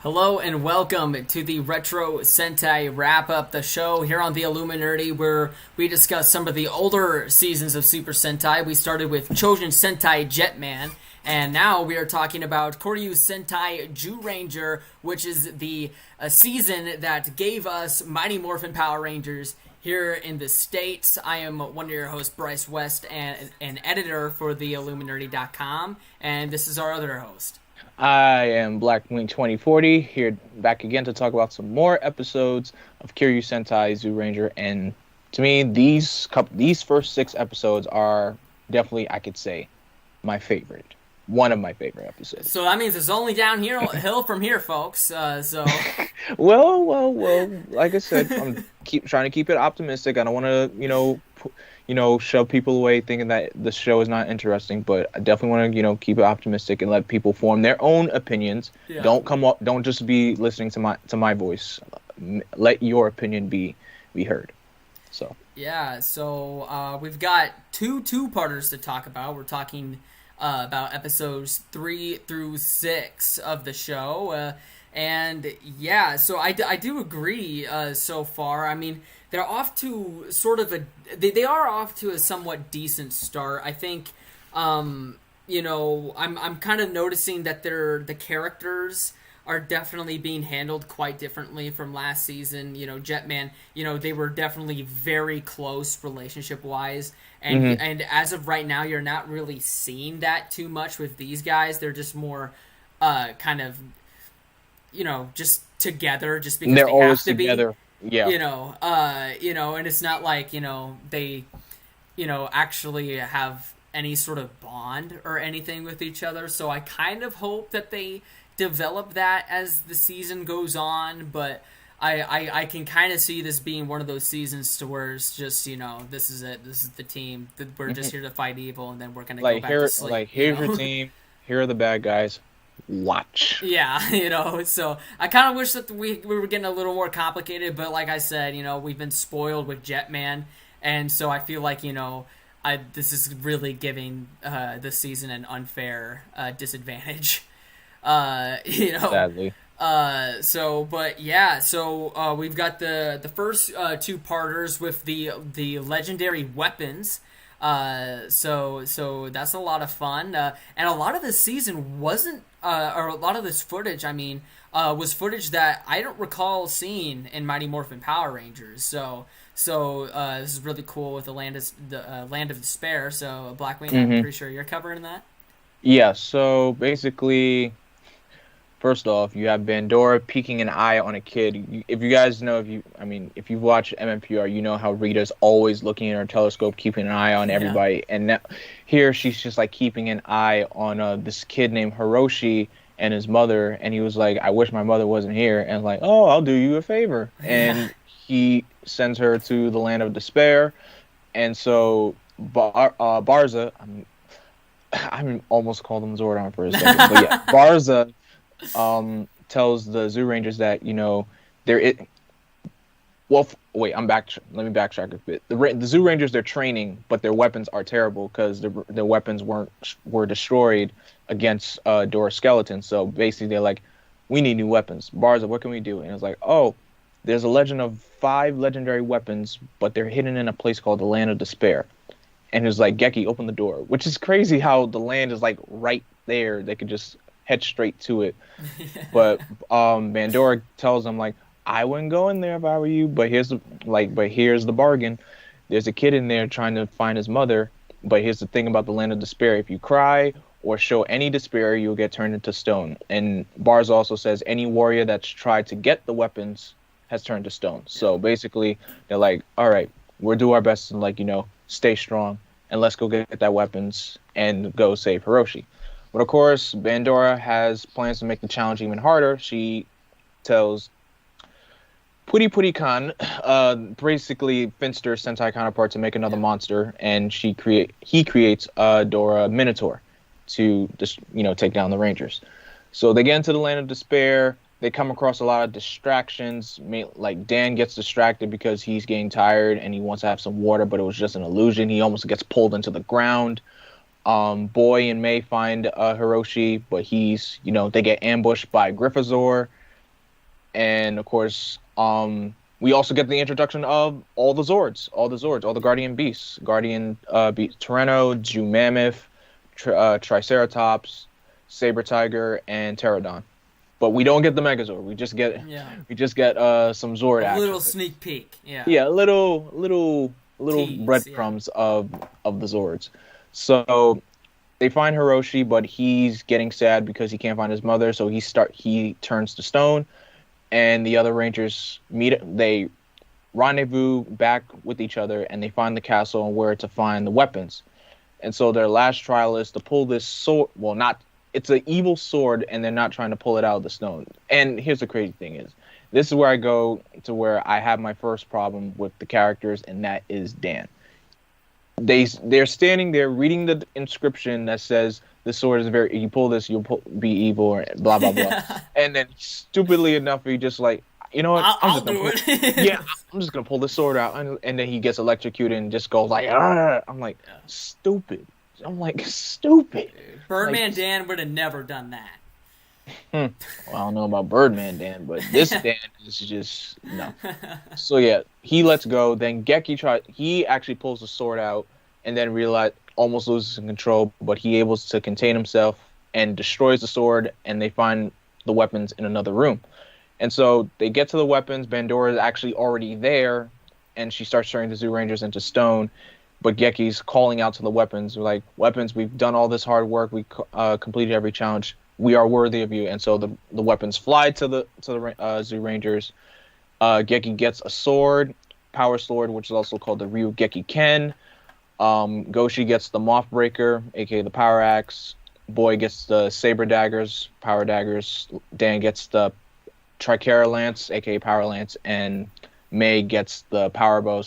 Hello and welcome to the Retro Sentai Wrap-Up, the show here on the Illuminerdi where we discuss some of the older seasons of Super Sentai. We started with Kyōryū Sentai Jetman, and now we are talking about Kyōryū Sentai Zyuranger, which is the season that gave us Mighty Morphin Power Rangers here in the States. I am one of your hosts, Bryce West, and an editor for the Illuminerdi.com, and this is our other host. I am Blackwing 2040 here back again to talk about some more episodes of Kyōryū Sentai Zyuranger, and to me these first 6 episodes are definitely, I could say, my favorite. One of my favorite episodes. So that means it's only downhill from here, folks. Well, like I said, I'm trying to keep it optimistic. I don't want to, shove people away thinking that the show is not interesting, but I definitely want to, keep it optimistic and let people form their own opinions. Yeah. Don't just be listening to my voice. Let your opinion be heard. So. Yeah, so we've got two-parters to talk about. We're talking about episodes 3 through 6 of the show. And yeah, so I do agree so far. I mean, they're off to they are off to a somewhat decent start. I think, I'm kind of noticing that the characters are definitely being handled quite differently from last season. Jetman, they were definitely very close relationship-wise. And as of right now, you're not really seeing that too much with these guys. They're just more kind of, just together just because they're they always have to together. Be. Yeah. And it's not like, they, actually have any sort of bond or anything with each other. So I kind of hope that they develop that as the season goes on, but I can kind of see this being one of those seasons to where it's just, this is it. This is the team. We're just here to fight evil, and then we're going to go back to sleep. Here's your team. Here are the bad guys. Watch. Yeah, so I kind of wish that we were getting a little more complicated, but like I said, we've been spoiled with Jetman, and so I feel like, this is really giving this season an unfair disadvantage. Sadly. So we've got the first two parters with the legendary weapons. So that's a lot of fun. And a lot of this season wasn't, or a lot of this footage, was footage that I don't recall seeing in Mighty Morphin Power Rangers. So this is really cool with the Land of Despair. So Blackwing, I'm pretty sure you're covering that. Yeah. So basically, first off, you have Bandora peeking an eye on a kid. If you guys know, if you've watched MMPR, you know how Rita's always looking in her telescope, keeping an eye on everybody. Yeah. And now, here she's just like keeping an eye on this kid named Hiroshi and his mother. And he was like, "I wish my mother wasn't here." And like, "Oh, I'll do you a favor." And he sends her to the Land of Despair. And so Barza, I almost called him Zordon for a second, but yeah, Barza tells the Zyurangers that there is. Well, wait, let me backtrack a bit. The Zyurangers, they're training, but their weapons are terrible because their weapons were destroyed against Dora Skeleton. So basically, they're like, "We need new weapons." Barza, what can we do? And it's like, "Oh, there's a legend of 5 legendary weapons, but they're hidden in a place called the Land of Despair." And it's like, "Geki, open the door," which is crazy how the land is like right there. They could just head straight to it. But Bandora tells them like, "I wouldn't go in there if I were you, but here's the bargain. There's a kid in there trying to find his mother, but here's the thing about the Land of Despair. If you cry or show any despair, you'll get turned into stone." And Bars also says any warrior that's tried to get the weapons has turned to stone. So basically they're like, "All right, we'll do our best and stay strong, and let's go get that weapons and go save Hiroshi." But of course, Bandora has plans to make the challenge even harder. She tells Puri Khan, basically Finster's Sentai counterpart, to make another monster, and he creates Dora Minotaur to just take down the Rangers. So they get into the Land of Despair. They come across a lot of distractions. Like Dan gets distracted because he's getting tired and he wants to have some water, but it was just an illusion. He almost gets pulled into the ground. Boy and May find Hiroshi, but they get ambushed by Gryffazor. And of course, we also get the introduction of all the Zords, all the Guardian Beasts, Guardian Beast, Tyranno, Jew Mammoth, Triceratops, Saber Tiger, and Pterodon. But we don't get the Megazord. We just get some Zord A action. little sneak peek. Yeah. Yeah, little Tease, yeah. breadcrumbs of the Zords. So they find Hiroshi, but he's getting sad because he can't find his mother. So he turns to stone, and the other Rangers meet. They rendezvous back with each other, and they find the castle and where to find the weapons. And so their last trial is to pull this sword. Well, not it's an evil sword, and they're not trying to pull it out of the stone. And here's the crazy thing is, this is where I go to where I have my first problem with the characters, and that is Dan. They're standing there reading the inscription that says the sword is very. You pull this, be evil, or blah blah blah. And then stupidly enough, he just like, you know what? I'll do it. Yeah, I'm just gonna pull this sword out, and then he gets electrocuted and just goes like, "Argh!" I'm like, stupid. I'm like, stupid. Birdman like, Dan would have never done that. Well, I don't know about Birdman Dan, but this Dan is just no. So yeah, he lets go. Then he actually pulls the sword out, and then almost loses control, but he able to contain himself and destroys the sword. And they find the weapons in another room. And so they get to the weapons. Bandora is actually already there, and she starts turning the Zyurangers into stone. But Geki's calling out to the weapons, like, weapons, we've done all this hard work. We completed every challenge. We are worthy of you. And so the weapons fly to the Zyurangers. Geki gets a sword, power sword, which is also called the Reawaken. Goshi gets the Moth Breaker, aka the Power Axe. Boy gets the Saber Daggers, Power Daggers. Dan gets the Tricara Lance, aka Power Lance, and May gets the Power Bow /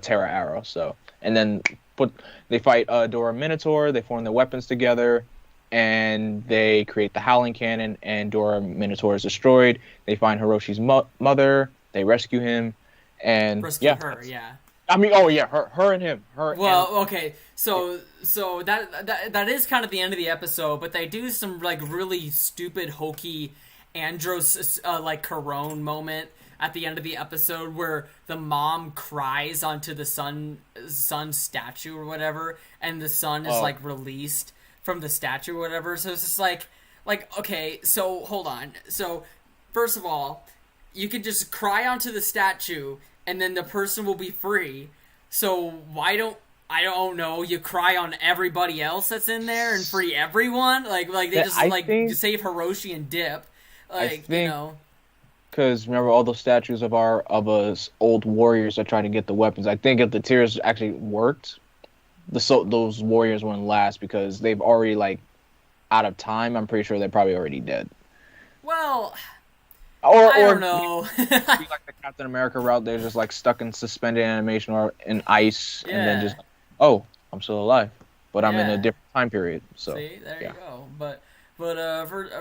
Terra Arrow. So, and then they fight Dora Minotaur. They form their weapons together, and they create the Howling Cannon. And Dora Minotaur is destroyed. They find Hiroshi's mother. They rescue him, and her. Yeah. I mean, oh yeah, her and him. Okay, so that is kind of the end of the episode, but they do some like really stupid, hokey Andros like Corone moment at the end of the episode where the mom cries onto the sun statue or whatever, and the sun is like released from the statue or whatever. So it's just like okay, so hold on. So first of all, you could just cry onto the statue and then the person will be free. So why don't I don't know, you cry on everybody else that's in there and free everyone? Like they just save Hiroshi and dip. Like, you know. Because remember all those statues of us old warriors are trying to get the weapons. I think if the tears actually worked, those warriors wouldn't last because they've already like out of time. I'm pretty sure they're probably already dead. Well, I don't know. Be like the Captain America route, they're just like stuck in suspended animation or in ice, and then just, oh, I'm still alive, but I'm in a different time period. So see, there you go. But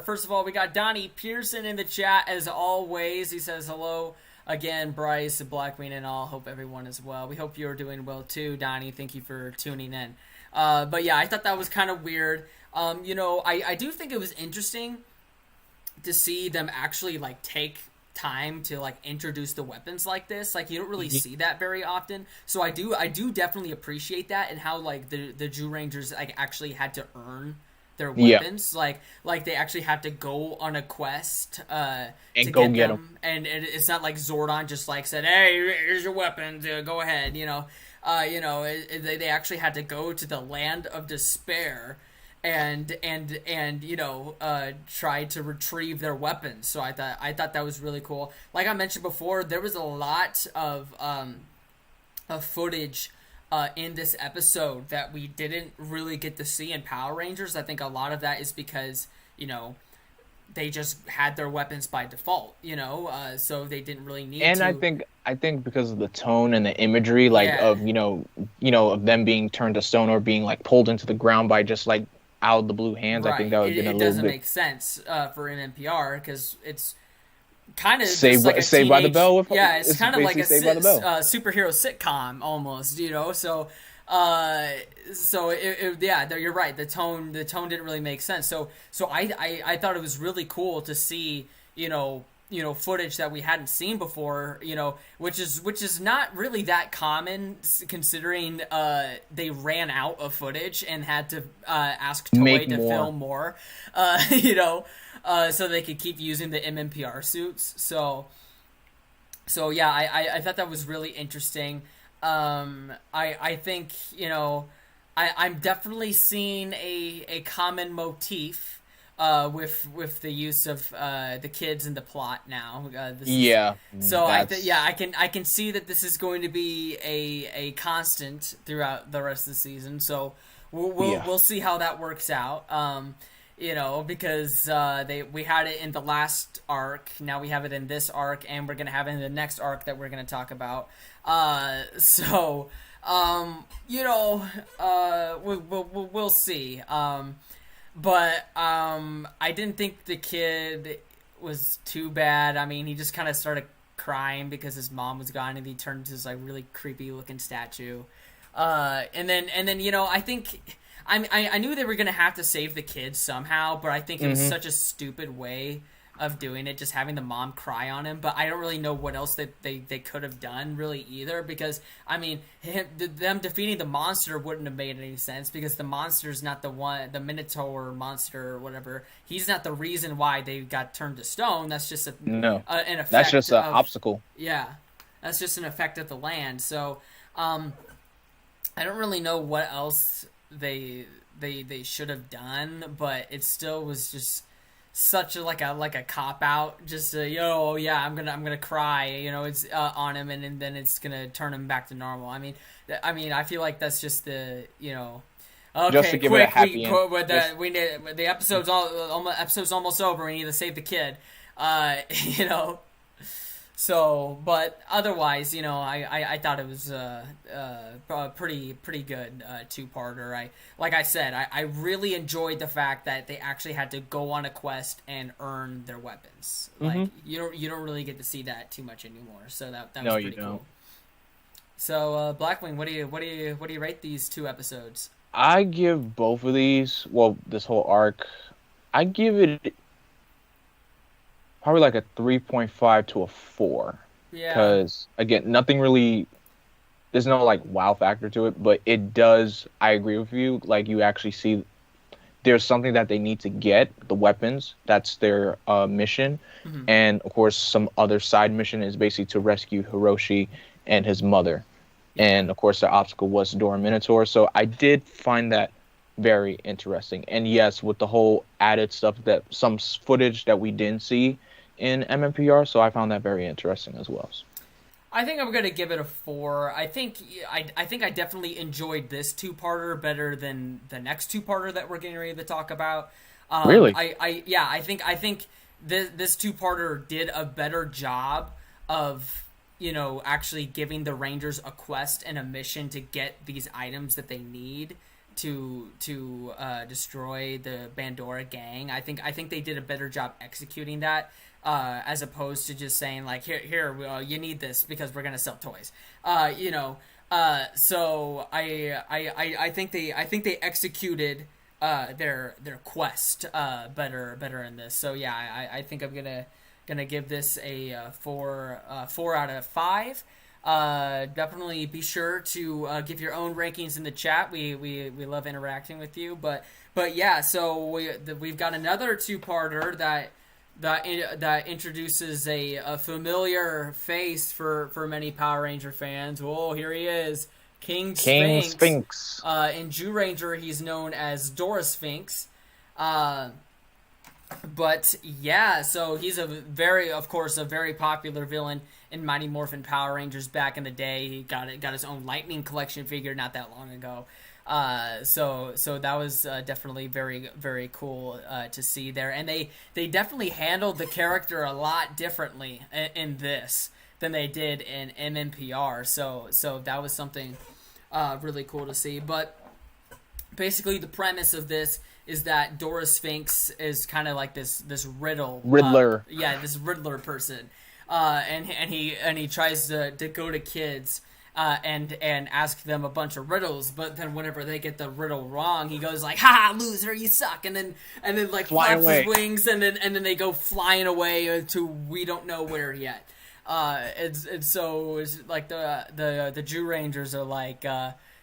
first of all, we got Donnie Pearson in the chat as always. He says hello again, Bryce, Blackwing, and all. Hope everyone is well. We hope you're doing well too, Donnie. Thank you for tuning in. But yeah, I thought that was kind of weird. You know, I do think it was interesting to see them actually like take time to like introduce the weapons like this. Like you don't really see that very often. So I do definitely appreciate that, and how like the Zyurangers like actually had to earn their weapons. Like they actually had to go on a quest to go get them. And it's not like Zordon just like said, "Hey, here's your weapons, go ahead." You know, they actually had to go to the land of despair and you know try to retrieve their weapons. So I thought that was really cool. Like I mentioned before, there was a lot of footage in this episode that we didn't really get to see in Power Rangers. I think a lot of that is because, you know, they just had their weapons by default, you know, so they didn't really need to. And I think because of the tone and the imagery, like of you know of them being turned to stone or being like pulled into the ground by just like out of the blue hands, I think that would have been a little bit. It doesn't make sense for an NPR because it's kind of Saved like Saved by the Bell. It's kind of like a superhero sitcom almost, you know. So, you're right. The tone didn't really make sense. So I thought it was really cool to see, you know, footage that we hadn't seen before, which is not really that common considering they ran out of footage and had to ask Toei to film more, so they could keep using the MMPR suits. So yeah, I thought that was really interesting. I think I'm definitely seeing a common motif with the use of the kids in the plot now. I can see that this is going to be a constant throughout the rest of the season. So we'll see how that works out. Because we had it in the last arc, now we have it in this arc, and we're gonna have it in the next arc that we're gonna talk about. We'll see. But I didn't think the kid was too bad. I mean, he just kind of started crying because his mom was gone, and he turned into this like really creepy looking statue. And then I think I knew they were gonna have to save the kid somehow, but I think it was such a stupid way of doing it, just having the mom cry on him. But I don't really know what else they could have done really either, because I mean them defeating the monster wouldn't have made any sense, because the monster's not the one, the Minotaur monster or whatever, he's not the reason why they got turned to stone. That's just an effect. That's just an obstacle. Yeah, that's just an effect of the land. So I don't really know what else they should have done, but it still was just such a cop out, just I'm gonna cry, it's on him, and then it's gonna turn him back to normal. I mean I feel like that's just the okay, just to give it a happy end. The episode's almost over. We need to save the kid, So, but otherwise, I thought it was a pretty good two-parter. Like I said, I really enjoyed the fact that they actually had to go on a quest and earn their weapons. Like you don't really get to see that too much anymore. So that was pretty cool. So Blackwing, what do you rate these two episodes? I give both of these, this whole arc, I give it probably like a 3.5 to a 4. Yeah. Because, again, nothing really... There's no, wow factor to it. But it does... I agree with you. You actually see... There's something that they need to get. The weapons. That's their mission. Mm-hmm. And, of course, some other side mission is basically to rescue Hiroshi and his mother. Yeah. And, of course, the obstacle was Dora Minotaur. So I did find that very interesting. And, yes, with the whole added stuff, that some footage that we didn't see in MMPR, so I found that very interesting as well. I think I'm gonna give it a 4. I think I definitely enjoyed this two-parter better than the next two-parter that we're getting ready to talk about. Really? I think this two-parter did a better job of actually giving the Rangers a quest and a mission to get these items that they need to destroy the Bandora gang. I think they did a better job executing that, as opposed to just saying here you need this because we're gonna sell toys. So I think they executed their quest better in this. So yeah, I think I'm gonna give this a 4 out of 5. Definitely be sure to give your own rankings in the chat. We love interacting with you. But yeah, so we've got another two-parter that introduces a familiar face for many Power Ranger fans. Oh, here he is, King Sphinx. In Zyuranger, he's known as Dora Sphinx. But yeah, so he's a very popular villain in Mighty Morphin Power Rangers back in the day. He got his own Lightning collection figure not that long ago. So that was definitely very, very cool to see there. And they definitely handled the character a lot differently in this than they did in MMPR. So that was something really cool to see. But basically the premise of this is that Dora Sphinx is kind of like this Riddler. This Riddler person. And he tries to go to kids and ask them a bunch of riddles. But then whenever they get the riddle wrong, he goes like, "Ha, loser, you suck!" And then like flaps his wings, and then they go flying away to we don't know where yet. And so it's like the Zyurangers are like,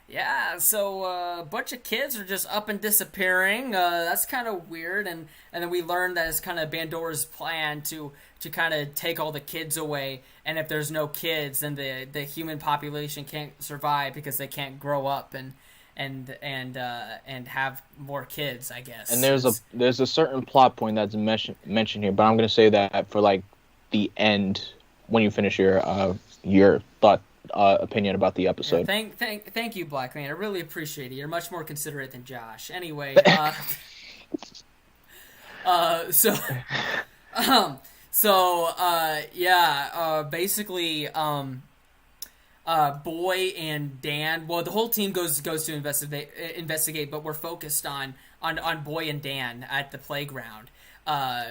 yeah, so a bunch of kids are just up and disappearing. That's kind of weird. And then we learn that it's kind of Bandora's plan to kind of take all the kids away. And if there's no kids, then the human population can't survive because they can't grow up and have more kids, I guess. And there's a certain plot point that's mentioned here, but I'm gonna say that for like the end when you finish your thought opinion about the episode. Yeah, thank you, Blackwing. I really appreciate it. You're much more considerate than Josh. Anyway, basically, Boy and Dan. Well, the whole team goes to investigate, but we're focused on Boy and Dan at the playground.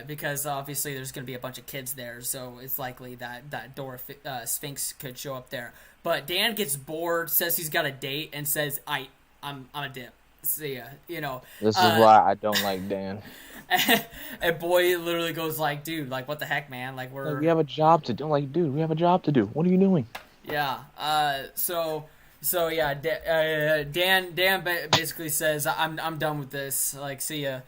Because obviously there's going to be a bunch of kids there, so it's likely that Dora Sphinx could show up there. But Dan gets bored, says he's got a date, and says, I'm a dip. See ya. This is why I don't like Dan. And Boy literally goes like, dude, like, what the heck, man? Like, we have a job to do. Like, dude, we have a job to do. What are you doing? Yeah. So yeah, Dan basically says, I'm done with this. Like, see ya.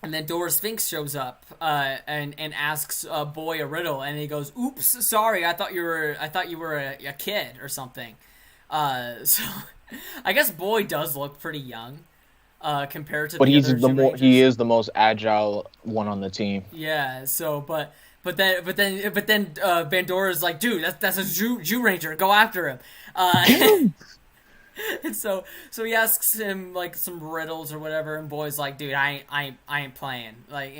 And then Dora Sphinx shows up and asks Boy a riddle, and he goes, "Oops, sorry, I thought you were a kid or something." So I guess Boy does look pretty young compared to. But he is the most agile one on the team. Yeah. So, but then Bandora's like, "Dude, that's a Zyuranger. Go after him." And so he asks him like some riddles or whatever, and Boy's like, "Dude, I ain't playing." Like,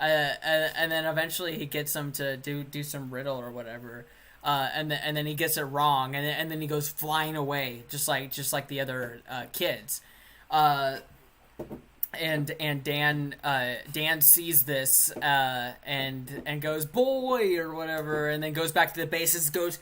and then eventually he gets him to do some riddle or whatever, and then he gets it wrong, and then he goes flying away, just like the other kids, and Dan sees this and goes, "Boy," or whatever, and then goes back to the bases, goes,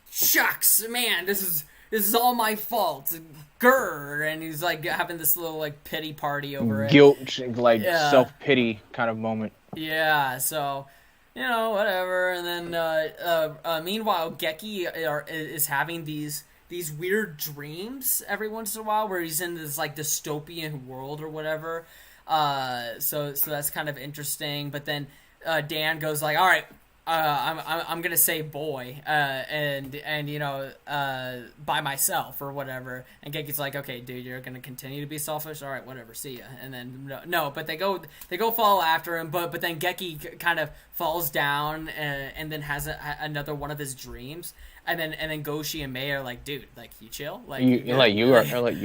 "Shucks, man, this is all my fault. Grr." And he's like having this little like pity party over it. Guilt, like self-pity kind of moment. Yeah, so, whatever. And then meanwhile, Geki is having these weird dreams every once in a while where he's in this like dystopian world or whatever. So that's kind of interesting. But then Dan goes like, "All right, I'm gonna say Boy, and by myself or whatever." And Geki's like, "Okay, dude, you're gonna continue to be selfish. All right, whatever. See ya." And then no, but they go follow after him. But then Geki kind of falls down and then has another one of his dreams. And then Goshi and Mei are like, "Dude, like, you chill, like you good? You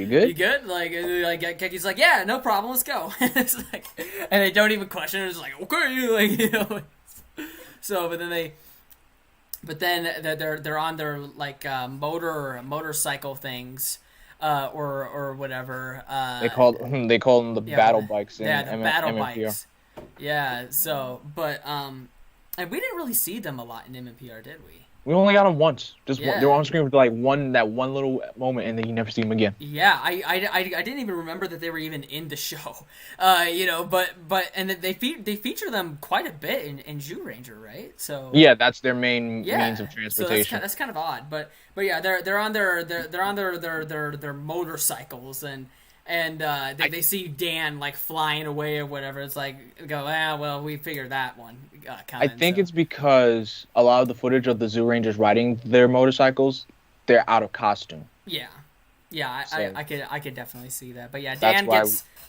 good? You good?" Like Geki's like, "Yeah, no problem. Let's go." It's like, and they don't even question it. It's like, "Okay," like. So, but then they're on their like motorcycle things, or whatever. They call them the battle bikes. Yeah, the battle bikes. Yeah. So, but and we didn't really see them a lot in MMPR, did we? We only got them once. Just they were on screen for like one little moment, and then you never see them again. Yeah, I didn't even remember that they were even in the show. But they feature them quite a bit in Zyuranger, right? So yeah, that's their main means of transportation. So that's kind of odd, but yeah, they're on their motorcycles and they see Dan like flying away or whatever. It's like, well, we figured that one coming. I think it's because a lot of the footage of the Zyurangers riding their motorcycles, they're out of costume. Yeah, so, I could definitely see that. But yeah, Dan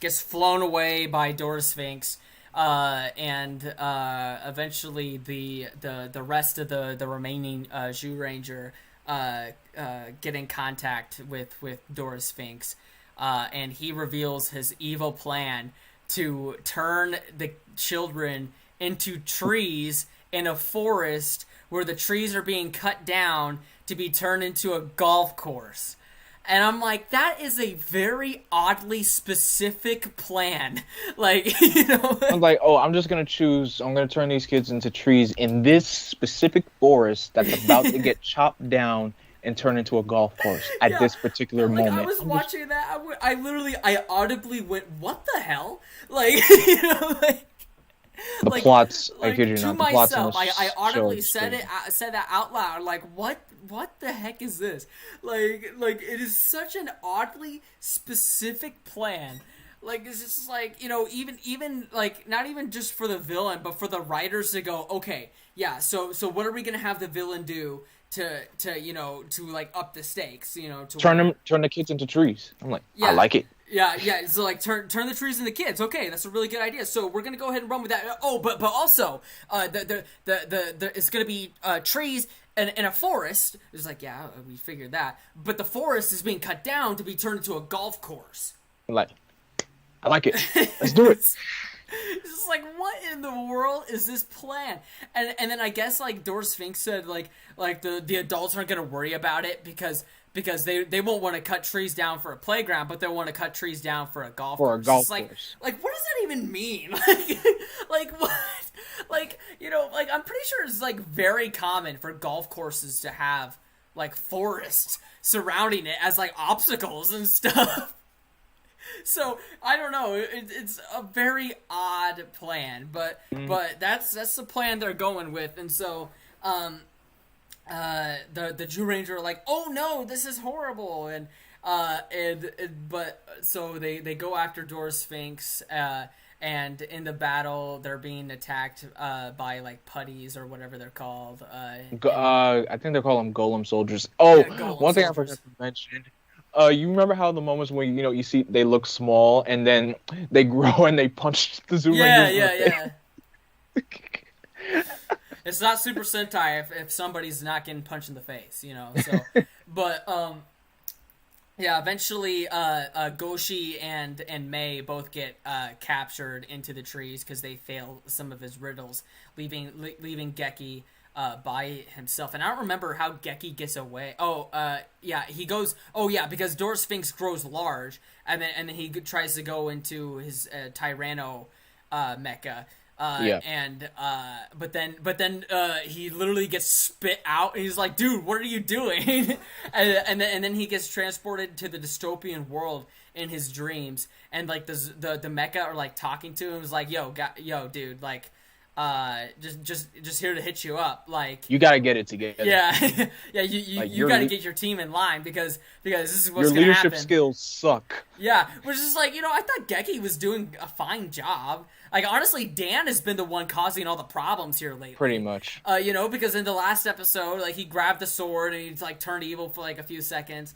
gets flown away by Dora Sphinx, and eventually the rest of the remaining Zyuranger get in contact with Dora Sphinx. And he reveals his evil plan to turn the children into trees in a forest where the trees are being cut down to be turned into a golf course. And I'm like, that is a very oddly specific plan. Like, you know. I'm like, oh, I'm gonna turn these kids into trees in this specific forest that's about to get chopped down and turn into a golf course at Yeah, this particular like moment. I was watching that, I audibly went, "What the hell?" Like, you know, The like, plots, I like kid you to not, the plots in myself, this I show audibly is said crazy. said that out loud. Like, what the heck is this? Like it is such an oddly specific plan. Like it's just like, you know, even like not even just for the villain, but for the writers to go, okay, yeah, so what are we gonna have the villain do to you know, to like up the stakes, you know, to Turn the kids into trees. I'm like, I yeah. like it. Yeah. So like, turn the trees into kids. Okay, that's a really good idea. So we're gonna go ahead and run with that. Oh, but also, the it's gonna be trees in a forest. It's like, yeah, we figured that. But the forest is being cut down to be turned into a golf course. I'm like, I like it. Let's do it. It's just like, what in the world is this plan? And then I guess like Dora Sphinx said like the adults aren't gonna worry about it because they won't want to cut trees down for a playground, but they'll want to cut trees down for a golf course. It's like what does that even mean? Like what? Like, you know, like I'm pretty sure it's like very common for golf courses to have like forests surrounding it as like obstacles and stuff. So I don't know. It's a very odd plan, but that's the plan they're going with, and so the Zyuranger are like, oh no, this is horrible, and but so they go after Dora Sphinx, and in the battle they're being attacked by like putties or whatever they're called. I think they call them golem soldiers. Oh, Yeah, golem one thing I soldiers. forgot to mention. You remember how the moments when you see they look small and then they grow and they punch the Zoom Rangers? Yeah. It's not Super Sentai if somebody's not getting punched in the face, you know. So, but yeah, eventually Goshi and Mei both get captured into the trees because they fail some of his riddles, leaving Geki by himself. And I don't remember how Geki gets away. Yeah, he goes. Oh yeah, because Dora Sphinx grows large, and then he tries to go into his Tyranno mecha. But then he literally gets spit out, and he's like, "Dude, what are you doing?" and then he gets transported to the dystopian world in his dreams, and like the mecha are like talking to him, is like, "Yo, dude, like, just here to hit you up, like you gotta get it together." Yeah, yeah, you gotta get your team in line because this is what's gonna happen. Your leadership skills suck. Yeah, which is like, you know, I thought Geki was doing a fine job. Like, honestly, Dan has been the one causing all the problems here lately. Pretty much. You know, because in the last episode, like, he grabbed the sword and he's like turned evil for like a few seconds.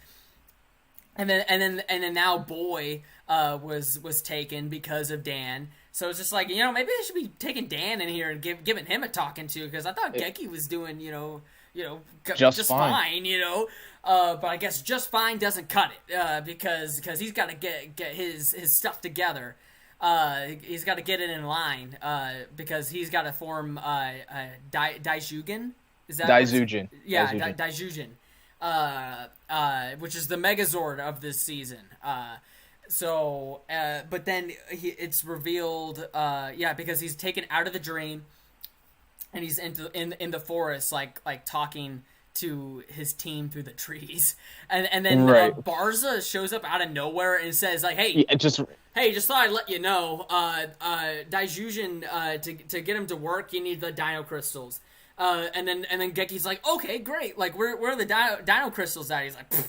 And then now Boy was taken because of Dan. So it's just like, you know, maybe they should be taking Dan in here and giving him a talking to, because I thought Geki was doing, you know, just fine, you know. But I guess just fine doesn't cut it, because he's got to get his stuff together. He's got to get it in line, because he's got to form Daijujin. Is that Daijujin? Yeah, Daijujin. Which is the Megazord of this season. But then it's revealed, because he's taken out of the dream, and he's in the forest, like talking to his team through the trees, and then right. Barza shows up out of nowhere and says like, "Hey, just thought I'd let you know, Daijujin, to get him to work, you need the Dino Crystals." And then Geki's like, "Okay, great. Like, where are the Dino Crystals at?" He's like, pff.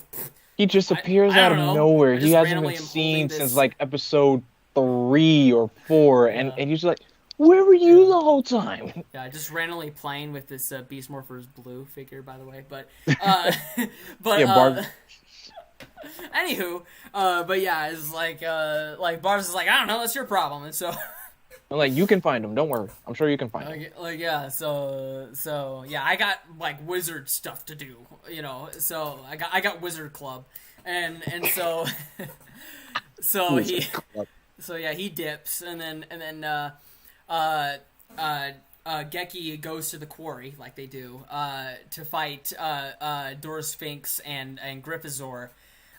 He just appears out of nowhere. He hasn't been seen since like episode 3 or 4, and he's just like, "Where were you the whole time?" Yeah, just randomly playing with this Beast Morphers Blue figure, by the way. But anywho, but yeah, it's like Bars is like, "I don't know, that's your problem," and so. I'm like, you can find them. Don't worry. I'm sure you can find them. Like yeah, so yeah, I got like wizard stuff to do, you know. So I got Wizard Club, and so he dips, and then Geki goes to the quarry like they do to fight Dora Sphinx and Gryffazor.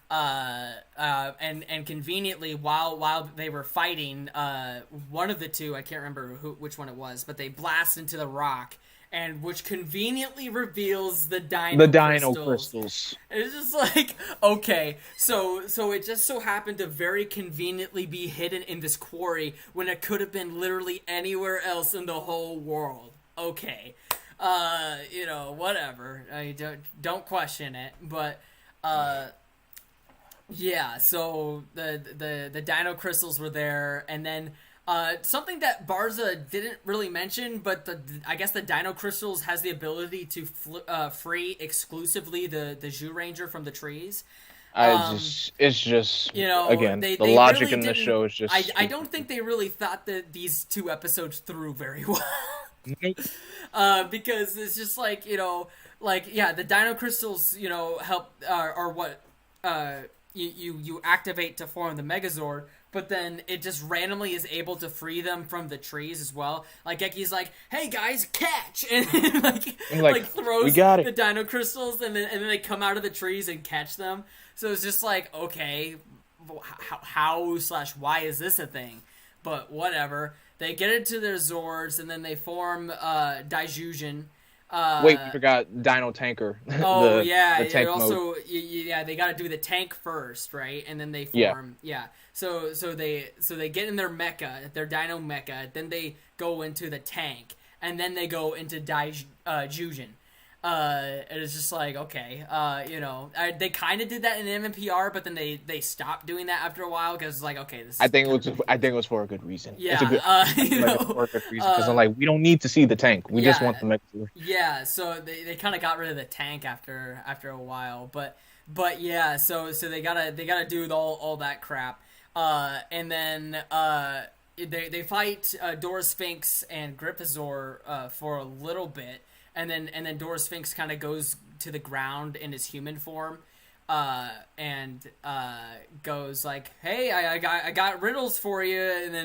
And conveniently, while they were fighting, one of the two, I can't remember which one it was, but they blast into the rock, and which conveniently reveals the The dino dino crystals. crystals. It's just like, okay, so it just so happened to very conveniently be hidden in this quarry when it could have been literally anywhere else in the whole world. Okay, whatever. I don't question it, but yeah. So the dino crystals were there, and then something that Barza didn't really mention, but I guess the Dino Crystals has the ability to free exclusively the Zyuranger from the trees. It's just again they the logic really in the didn't. show is just. I don't think they really thought that these 2 episodes through very well. Because it's just like the Dino Crystals help are what you activate to form the Megazord. But then it just randomly is able to free them from the trees as well. Like Geki's like, "Hey guys, catch!" and throws the Dino Crystals, and then they come out of the trees and catch them. So it's just like, okay, how/why is this a thing? But whatever. They get into their Zords, and then they form Daijujin. Wait, you forgot Dino Tanker. Oh, yeah. The tank also, they got to do the tank first, right? And then they form, So they get in their mecha, their Dino mecha, then they go into the tank, and then they go into Daijujin. And it's just like, okay, they kind of did that in MMPR, but then they stopped doing that after a while because it's like, okay, this is I think it was for a good reason. Yeah, it's a good, for a good reason because I'm like, we don't need to see the tank. We just want the Megazord. Yeah, so they kind of got rid of the tank after a while, but yeah, so they gotta do all that crap, and then they fight Dora Sphinx and Gryffazor for a little bit. And then Dora Sphinx kind of goes to the ground in his human form, and goes like, "Hey, I got riddles for you." And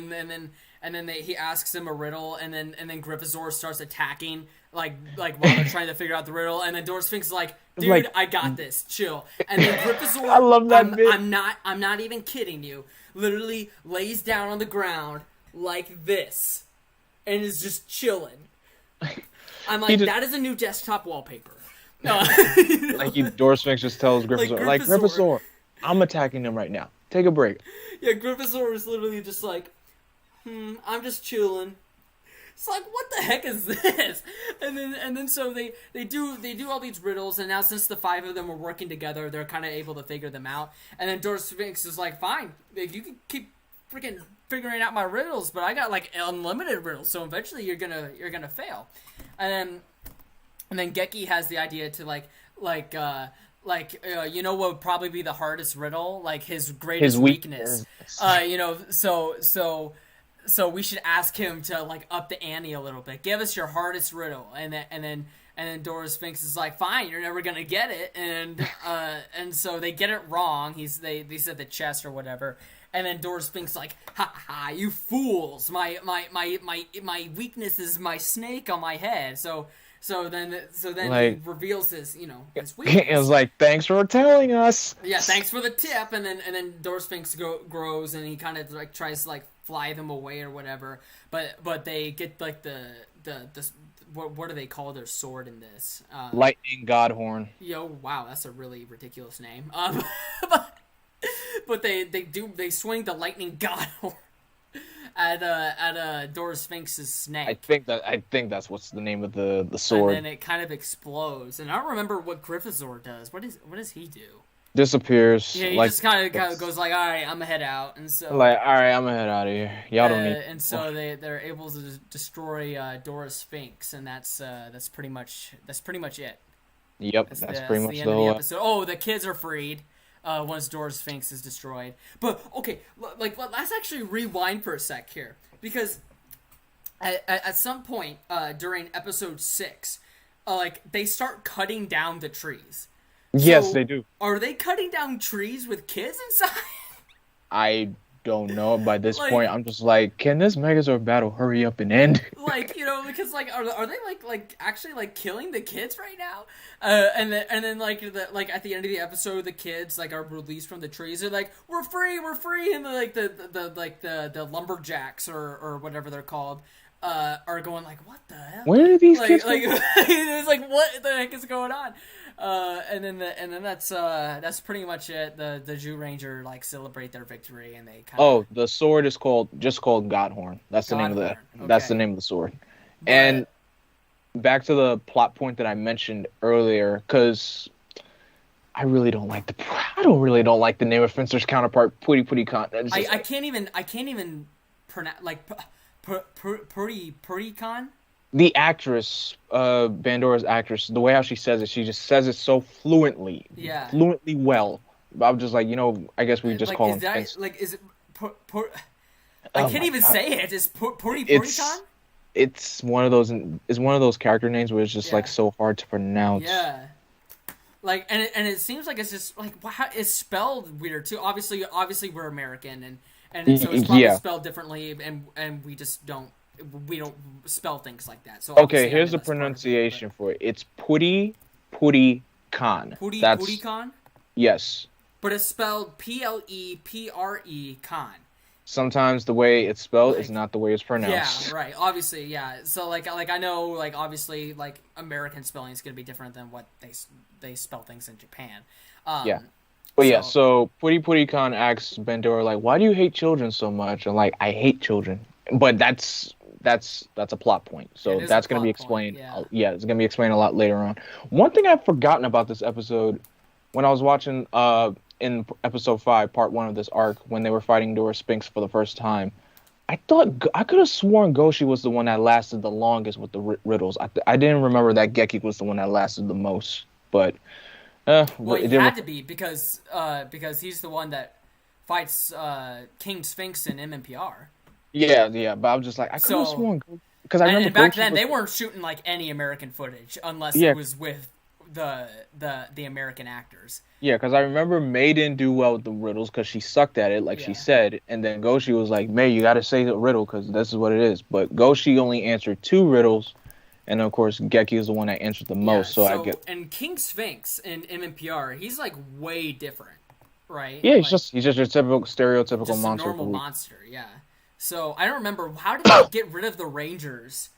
then he asks him a riddle, and then Gryffazor starts attacking like while they're trying to figure out the riddle. And then Dora Sphinx is like, "Dude, I got this. Chill." And then Gryffazor, I love that bit. I'm not even kidding you. Literally lays down on the ground like this, and is just chilling. I'm like, that is a new desktop wallpaper. No. Dora Sphinx just tells Gryffazor, Gryffazor, I'm attacking him right now. Take a break. Yeah, Gryffazor is literally just like, I'm just chilling. It's like, what the heck is this? And then so they do all these riddles, and now since the 5 of them are working together, they're kind of able to figure them out. And then Dora Sphinx is like, fine, if you can keep freaking figuring out my riddles, but I got like unlimited riddles, so eventually you're gonna fail. And then Geki has the idea to what would probably be the hardest riddle, like his greatest weakness. So we should ask him to like up the ante a little bit. Give us your hardest riddle, and then Dora Sphinx is like, fine, you're never gonna get it, and so they get it wrong. They said the chest or whatever. And then Dora Sphinx like, ha ha, you fools! My weakness is my snake on my head. So then he reveals his his weakness. It was like, thanks for telling us. Yeah, thanks for the tip. And then Dora Sphinx grows, and he kind of like tries to like fly them away or whatever. But they get like the what do they call their sword in this? Lightning Godhorn. Wow, that's a really ridiculous name. But they swing the lightning godhorn at Dora Sphinx's snake. I think that's what's the name of the sword. And then it kind of explodes. And I don't remember what Gryffazor does. What does he do? Disappears. Yeah, he just kind of goes like, all right, I'm gonna head out. And so all right, I'm gonna head out of here. Y'all don't need. And so they're able to destroy Dora Sphinx, and that's pretty much it. Yep, that's pretty much the end of the episode. Oh, the kids are freed. Once Dora Sphinx is destroyed. But, okay, let's actually rewind for a sec here. Because at some point during episode 6, they start cutting down the trees. Yes, they do. Are they cutting down trees with kids inside? I don't know. By this Like, point, I'm just like, can this Megazord battle hurry up and end? like, because like are they like actually like killing the kids right now? And then like like at the end of the episode, the kids like are released from the trees. They're like, we're free, and the lumberjacks or whatever they're called are going like, what the hell? Where did these kids like come from? it's like, what the heck is going on? And then that's pretty much it. The Zyuranger like celebrate their victory, and they kind of... Oh, the sword is called Godhorn. That's the name of the That's the name of the sword. But, and back to the plot point that I mentioned earlier, because I don't really don't like the name of Fencer's counterpart, Puri Khan. I can't even pronounce like Puri Khan. The actress, Bandora's actress, the way how she says it, she just says it so fluently. Yeah. Fluently well. I'm just like, I guess we just call him Fencer. Is it I can't even say it. It's Puri Khan? It's one of those character names where it's just like so hard to pronounce. Yeah. Like and it seems like it's just like wow, it's spelled weird too. Obviously we're American and so it's probably spelled differently and we just don't spell things like that. So okay, here's the pronunciation for it. It's Puri Khan. Puri Khan? Yes. But it's spelled Plepre Khan. Sometimes the way it's spelled is not the way it's pronounced. Yeah, right. Obviously, yeah. So like I know like obviously like American spelling is going to be different than what they spell things in Japan. Yeah. But so Puri Khan asks Bandora like, "Why do you hate children so much?" And like, "I hate children." But that's a plot point. So that's going to be explained. Yeah, it's going to be explained a lot later on. One thing I've forgotten about this episode when I was watching in episode 5, part 1 of this arc, when they were fighting Dora Sphinx for the first time, I could have sworn Goshi was the one that lasted the longest with the riddles. I didn't remember that Geki was the one that lasted the most. But well, it had to be because he's the one that fights King Sphinx in MMPR. Yeah, but I was just like, I could have sworn, because I remember and back then they weren't shooting like any American footage unless it was with the American actors. Yeah, because I remember May didn't do well with the riddles because she sucked at it, like she said, and then Goshi was like, May, you got to say the riddle because this is what it is. But Goshi only answered 2 riddles, and of course Geki is the one that answered the most. So I get. And King Sphinx in MMPR, he's like way different, right? Yeah, he's just your stereotypical just monster. A normal monster, yeah. So I don't remember how did they get rid of the Rangers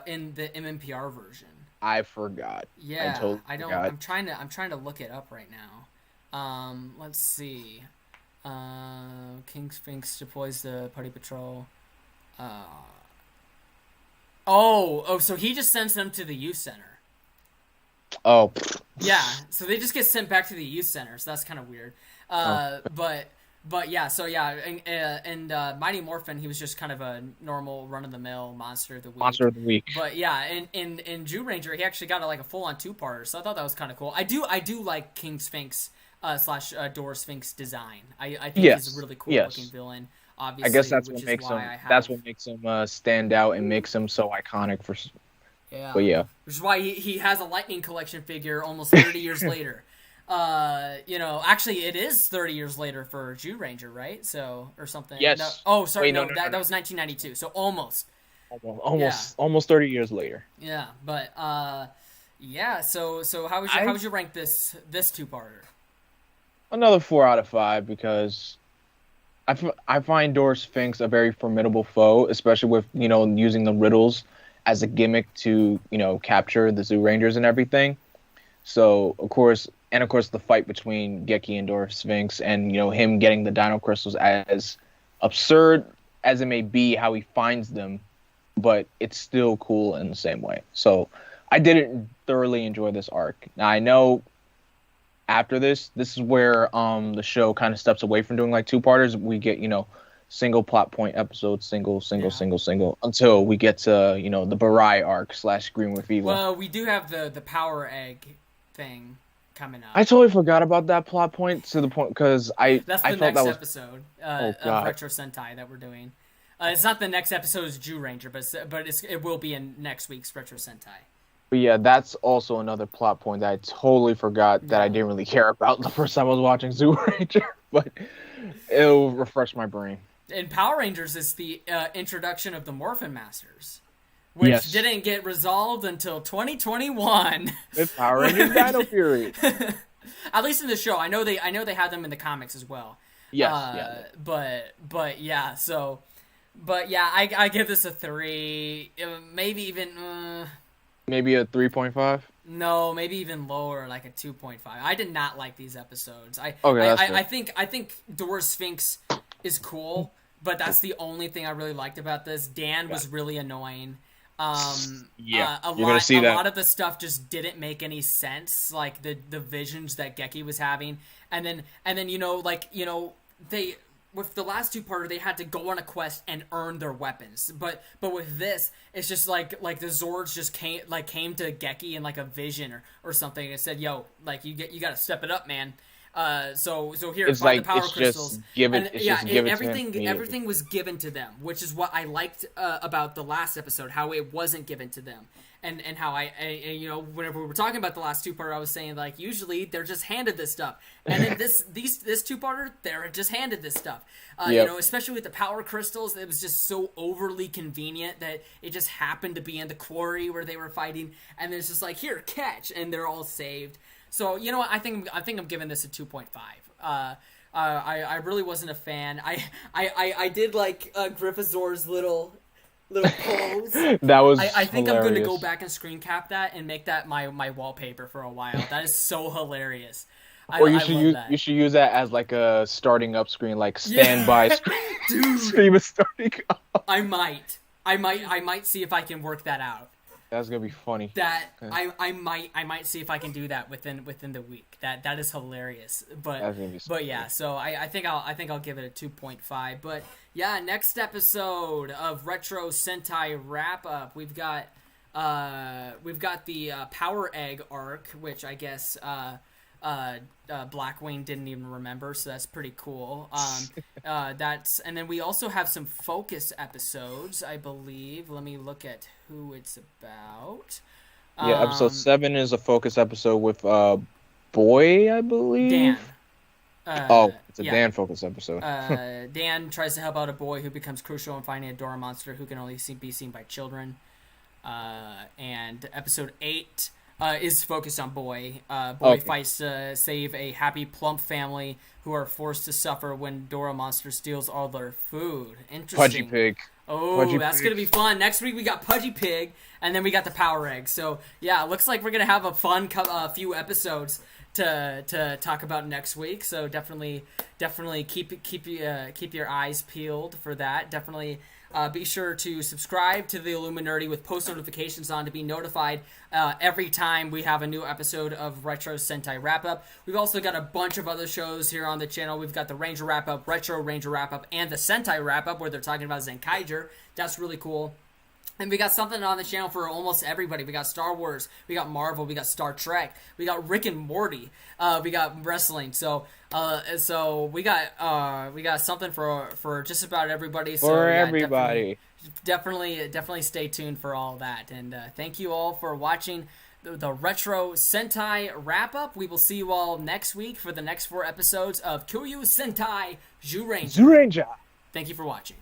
in the MMPR version. I forgot. Yeah, I totally forgot. I'm trying to look it up right now. Let's see. King Sphinx deploys the party patrol. So he just sends them to the youth center. Oh. Yeah, so they just get sent back to the youth center. So that's kind of weird. But yeah, so yeah, and Mighty Morphin, he was just kind of a normal run-of-the-mill monster of the week. But yeah, in Zyuranger, he actually got like a full-on 2-parter, so I thought that was kind of cool. I do like King Sphinx / Dora Sphinx design. I think he's a really cool looking villain. Obviously, I guess that's what makes him stand out and makes him so iconic for. Yeah. But yeah, which is why he has a Lightning Collection figure almost 30 years later. Actually, it is 30 years later for Zyuranger, right? So, or something. Yes. No. Oh, sorry. No, that was 1992. So almost 30 years later. Yeah, but yeah. So how would you rank this 2-parter? Another 4 out of 5 because I find Dora Sphinx a very formidable foe, especially with using the riddles as a gimmick to capture the Zyurangers and everything. So of course the fight between Geki and Dora Sphinx, and him getting the Dino Crystals, as absurd as it may be how he finds them, but it's still cool in the same way. So I did thoroughly enjoy this arc. Now I know after this is where the show kind of steps away from doing like 2-parters. We get single plot point episodes, single, until we get to the Barai arc / Green with Evil. Well, we do have the Power Egg thing coming up. I totally forgot about that plot point to the point because that's the next episode of Retro Sentai that we're doing. It's not the next episode is Zyuranger, but it will be in next week's Retro Sentai. But yeah, that's also another plot point that I totally forgot that I didn't really care about the first time I was watching Zyuranger, but it'll refresh my brain. in Power Rangers, it's the introduction of the Morphin Masters, which didn't get resolved until 2021. With Power Rangers Dino Fury. At least in the show, I know they had them in the comics as well. Yes, But yeah, so, but yeah, I give this a 3, maybe even. Maybe a 3.5. No, maybe even lower, like a 2.5. I did not like these episodes. I think Dora Sphinx is cool, but that's the only thing I really liked about this. Dan was really annoying. You're gonna see that. A lot of the stuff just didn't make any sense, like the visions that Geki was having, and then they, with the last two-parter, they had to go on a quest and earn their weapons. But with this, it's just like the Zords just came to Geki in like a vision or something and said, "Yo, like you got to step it up, man." So here, it's find like the power it's crystals. Just give it. Everything was given to them, which is what I liked about the last episode, how it wasn't given to them. And how I whenever we were talking about the last two-parter, I was saying, like, usually they're just handed this stuff, and then this two-parter, they're just handed this stuff. Especially with the power crystals, it was just so overly convenient that it just happened to be in the quarry where they were fighting, and it's just like, here, catch, and they're all saved. So you know what? I think I'm giving this a 2.5. I really wasn't a fan. I did like Gryffindor's little pose. That was I think hilarious. I'm going to go back and screen cap that and make that my wallpaper for a while. That is so hilarious. You should use that as like a starting up screen, like standby screen. Dude, Scream is starting up. I might see if I can work that out. That's gonna be funny. I might see if I can do that within the week. That is hilarious. But yeah, so I think I'll give it a 2.5. But yeah, next episode of Retro Sentai Wrap Up, we've got the Power Egg arc, which I guess Blackwing didn't even remember, so that's pretty cool. And then we also have some focus episodes, I believe. Let me look at who it's about. Episode 7 is a focus episode with Boy, I believe. Dan. It's a Dan focus episode. Dan tries to help out a boy who becomes crucial in finding a Dora Monster who can only be seen by children. And episode 8 is focused on Boy. Boy fights to save a happy plump family who are forced to suffer when Dora Monster steals all their food. Interesting. Pudgy Pig. That's going to be fun. Next week we got Pudgy Pig, and then we got the Power Egg. So, yeah, it looks like we're going to have a fun few episodes to talk about next week. So definitely keep your eyes peeled for that. Definitely be sure to subscribe to the Illuminerdi with post notifications on to be notified every time we have a new episode of Retro Sentai Wrap Up. We've also got a bunch of other shows here on the channel. We've got the Ranger Wrap Up, Retro Ranger Wrap Up, and the Sentai Wrap Up where they're talking about Zenkaiger. That's really cool. And we got something on the channel for almost everybody. We got Star Wars, we got Marvel, we got Star Trek, we got Rick and Morty, we got wrestling. So we got something for just about everybody. So everybody. Definitely stay tuned for all that. And thank you all for watching the Retro Sentai Wrap Up. We will see you all next week for the next 4 episodes of Kyōryū Sentai Zyuranger. Zyuranger. Thank you for watching.